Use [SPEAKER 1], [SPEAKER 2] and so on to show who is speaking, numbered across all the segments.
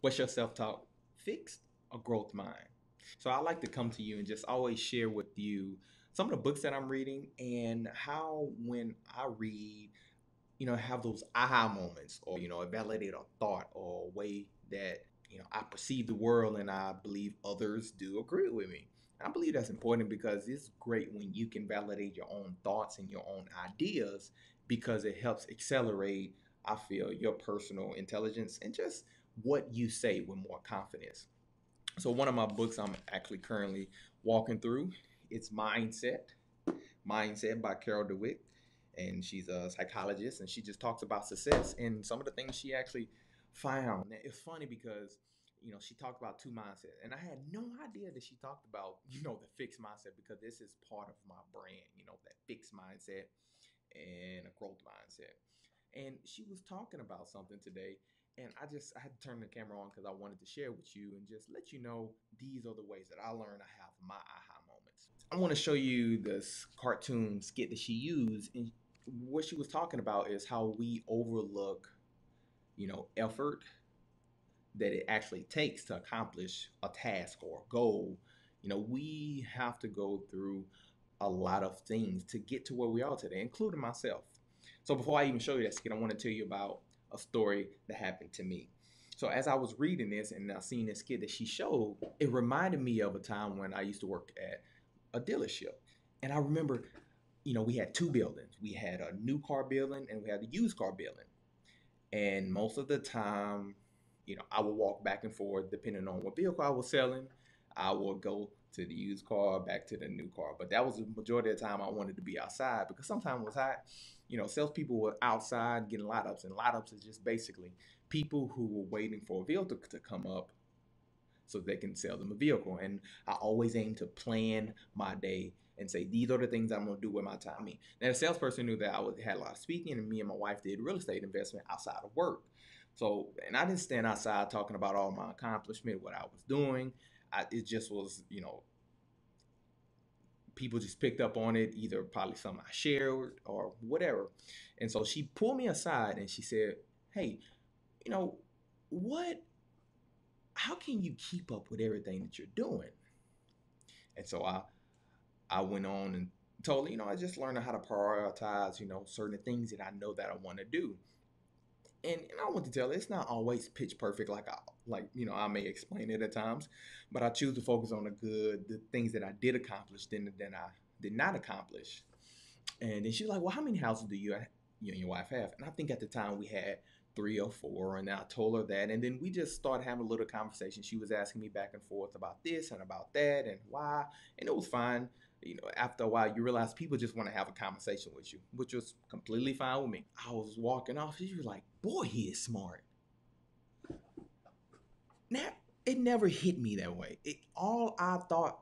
[SPEAKER 1] What's your self-talk? Fixed or growth mind? So I like to come to you and just always share with you some of the books that I'm reading and how when I read, have those aha moments or, validate a thought or a way that, I perceive the world and I believe others do agree with me. I believe that's important because it's great when you can validate your own thoughts and your own ideas because it helps accelerate, I feel, your personal intelligence and just what you say with more confidence. So one of my books I'm actually currently walking through, it's Mindset by Carol DeWitt, and she's a psychologist, and she just talks about success and some of the things she actually found. It's funny because she talked about two mindsets, and I had no idea that she talked about the fixed mindset because this is part of my brand. That fixed mindset and a growth mindset. And she was talking about something today, and I had to turn the camera on because I wanted to share with you and just let you know these are the ways that I learned I have my aha moments. I want to show you this cartoon skit that she used, and what she was talking about is how we overlook, effort that it actually takes to accomplish a task or a goal. We have to go through a lot of things to get to where we are today, including myself. So before I even show you that skit, I want to tell you about a story that happened to me. So as I was reading this and I seen this skit that she showed, it reminded me of a time when I used to work at a dealership. And I remember, we had two buildings. We had a new car building and we had a used car building. And most of the time, I would walk back and forth depending on what vehicle I was selling. I would go to the used car, back to the new car. But that was the majority of the time I wanted to be outside because sometimes it was hot. Salespeople were outside getting light ups, and light ups is just basically people who were waiting for a vehicle to come up so they can sell them a vehicle. And I always aim to plan my day and say, these are the things I'm going to do with my time. I mean, now the salesperson knew that had a lot of speaking, and me and my wife did real estate investment outside of work. So, and I didn't stand outside talking about all my accomplishment, what I was doing. It just was, people just picked up on it, either probably something I shared or whatever. And so she pulled me aside and she said, hey, you know, what how can you keep up with everything that you're doing? And so I went on and told her, I just learned how to prioritize, certain things that I know that I want to do. And I want to tell her it's not always pitch perfect I may explain it at times, but I choose to focus on the things that I did accomplish than I did not accomplish. And then she's like, well, how many houses do you and your wife have? And I think at the time we had 3 or 4, and I told her that. And then we just started having a little conversation. She was asking me back and forth about this and about that and why. And it was fine. After a while, you realize people just want to have a conversation with you, which was completely fine with me. I was walking off. She was like, boy, he is smart. Now, it never hit me that way. All I thought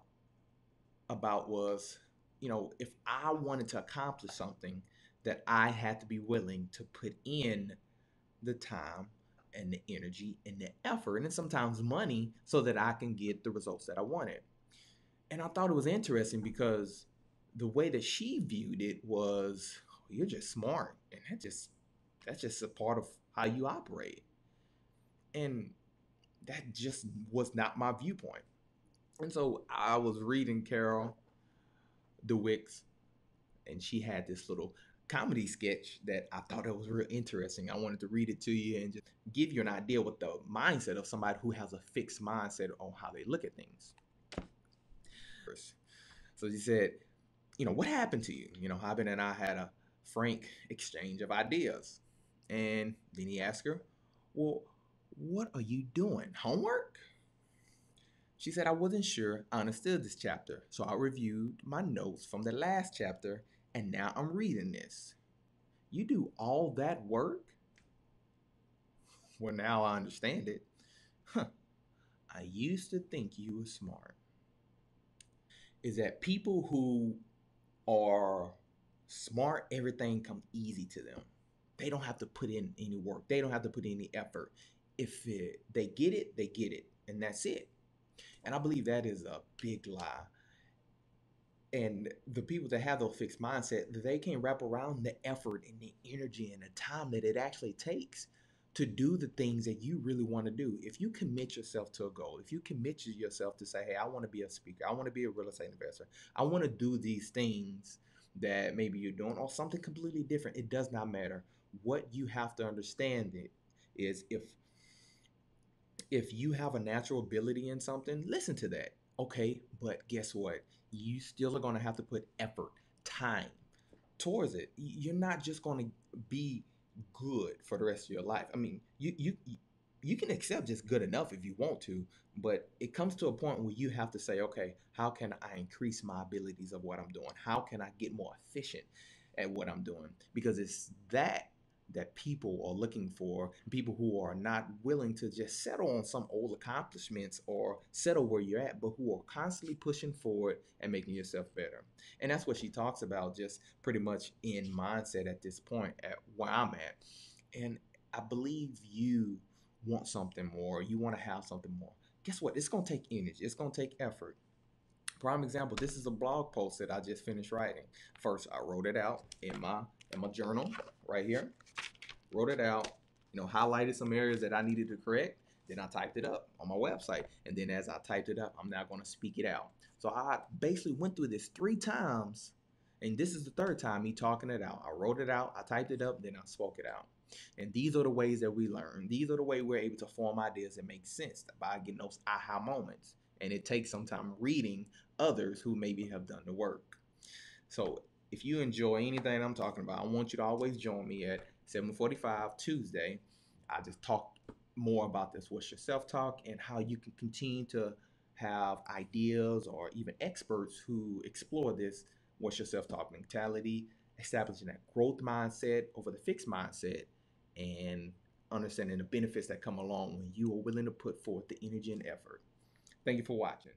[SPEAKER 1] about was, if I wanted to accomplish something, that I had to be willing to put in the time and the energy and the effort and then sometimes money so that I can get the results that I wanted. And I thought it was interesting because the way that she viewed it was, "Oh, you're just smart, and that's just a part of how you operate." And that just was not my viewpoint. And so I was reading Carol DeWick's, and she had this little comedy sketch that I thought it was real interesting. I wanted to read it to you and just give you an idea what the mindset of somebody who has a fixed mindset on how they look at things. So she said, what happened to you? Haben and I had a frank exchange of ideas. And then he asked her, well, what are you doing? Homework? She said, I wasn't sure I understood this chapter, so I reviewed my notes from the last chapter, and now I'm reading this. You do all that work? Well, now I understand it. Huh. I used to think you were smart. Is that people who are smart, everything comes easy to them. They don't have to put in any work. They don't have to put in any effort. They get it, they get it, and that's it. And I believe that is a big lie. And the people that have those fixed mindset, they can wrap around the effort and the energy and the time that it actually takes to do the things that you really want to do. If you commit yourself to a goal, if you commit yourself to say, hey, I want to be a speaker, I want to be a real estate investor, I want to do these things that maybe you're doing, or something completely different, it does not matter. What you have to understand it is, if you have a natural ability in something, listen to that. Okay, but guess what? You still are going to have to put effort, time towards it. You're not just going to be good for the rest of your life. I mean, you can accept just good enough if you want to, but it comes to a point where you have to say, okay, how can I increase my abilities of what I'm doing? How can I get more efficient at what I'm doing? Because it's that people are looking for, people who are not willing to just settle on some old accomplishments or settle where you're at, but who are constantly pushing forward and making yourself better. And that's what she talks about, just pretty much in mindset at this point at where I'm at. And I believe you want something more, you want to have something more. Guess what? It's going to take energy, it's going to take effort. Prime example, this is a blog post that I just finished writing. First, I wrote it out in my journal right here. Wrote it out, highlighted some areas that I needed to correct. Then I typed it up on my website. And then as I typed it up, I'm now going to speak it out. So I basically went through this 3 times. And this is the third time me talking it out. I wrote it out, I typed it up, then I spoke it out. And these are the ways that we learn. These are the way we're able to form ideas that make sense by getting those aha moments. And it takes some time reading others who maybe have done the work. So if you enjoy anything I'm talking about, I want you to always join me at 7:45 Tuesday. I just talk more about this What's Your Self-Talk and how you can continue to have ideas or even experts who explore this What's Your Self-Talk mentality, establishing that growth mindset over the fixed mindset, and understanding the benefits that come along when you are willing to put forth the energy and effort. Thank you for watching.